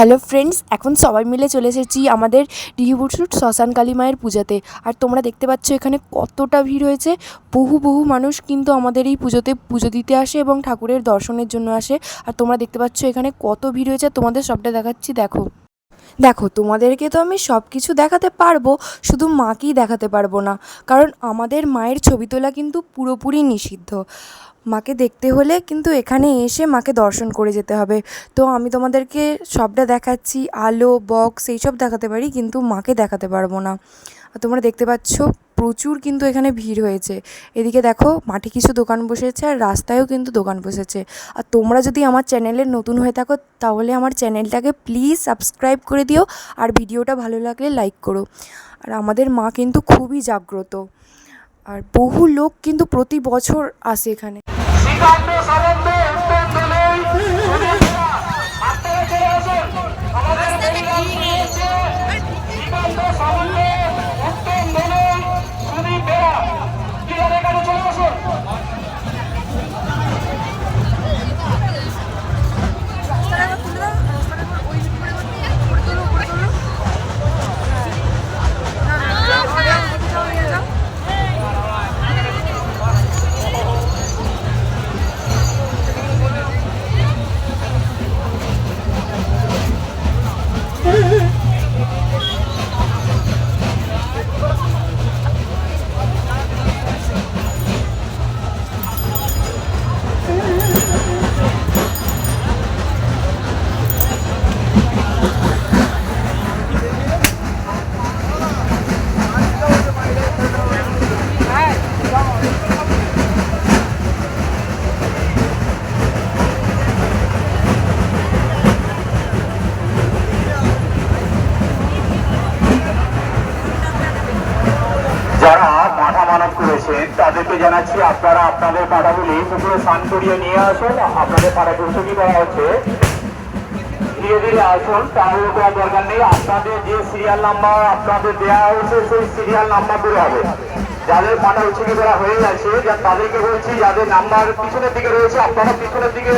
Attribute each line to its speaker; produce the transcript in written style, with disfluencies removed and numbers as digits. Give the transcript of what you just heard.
Speaker 1: Hello friends, এখন সবাই মিলে চলে এসেছি আমাদের ডিহিবুরসুট শ্মশান কালী মায়ের পূজাতে। আর তোমরা দেখতে পাচ্ছ এখানে কতটা ভিড় হয়েছে। বহু বহু মানুষ কিন্তু আমাদের এই পুজোতে পুজো দিতে আসে এবং ঠাকুরের দর্শনের জন্য আসে। আর তোমরা দেখতে পাচ্ছ এখানে কত ভিড় হয়েছে, তোমাদের সবটা দেখাচ্ছি। দেখো দেখো তোমাদেরকে তো আমি সব কিছু দেখাতে পারবো, শুধু মাকেই দেখাতে পারবো না, কারণ আমাদের মায়ের ছবি তোলা কিন্তু পুরোপুরি নিষিদ্ধ। মাকে দেখতে হলে কিন্তু এখানে এসে মাকে দর্শন করে যেতে হবে। তো আমি তোমাদেরকে সবটা দেখাচ্ছি, আলো বক্স এইসব দেখাতে পারি, কিন্তু মাকে দেখাতে পারবো না। আর তোমরা দেখতে পাচ্ছ প্রচুর কিন্তু এখানে ভিড় হয়েছে। এদিকে দেখো মাঠে কিছু দোকান বসেছে আর রাস্তায়ও কিন্তু দোকান বসেছে। আর তোমরা যদি আমার চ্যানেলে নতুন হয়ে থাকো তাহলে আমার চ্যানেলটাকে প্লিজ সাবস্ক্রাইব করে দিও, আর ভিডিওটা ভালো লাগলে লাইক করো। আর আমাদের মা কিন্তু খুবই জাগ্রত, আর বহু লোক কিন্তু প্রতি বছর আসে এখানে।
Speaker 2: যারা মাথা মানত করেছেন তাদেরকে জানাচ্ছি, আপনারা আপনাদের পাঠাগুলি পুকুরে স্নান করিয়ে নিয়ে আসুন। আপনাদের পাঠা প্রস্তুতি করা হচ্ছে, ধীরে ধীরে আসুন, তাড়াহুড়ো করার দরকার নেই। আপনাদের যে সিরিয়াল নাম্বার আপনাদের দেওয়া হয়েছে সেই সিরিয়াল নাম্বারগুলো হবে। যাদের পাঠা উচ্ছেদ করা হয়ে গেছে তাদেরকে বলছি, যাদের নাম্বার পিছনের দিকে রয়েছে আপনারা পিছনের দিকে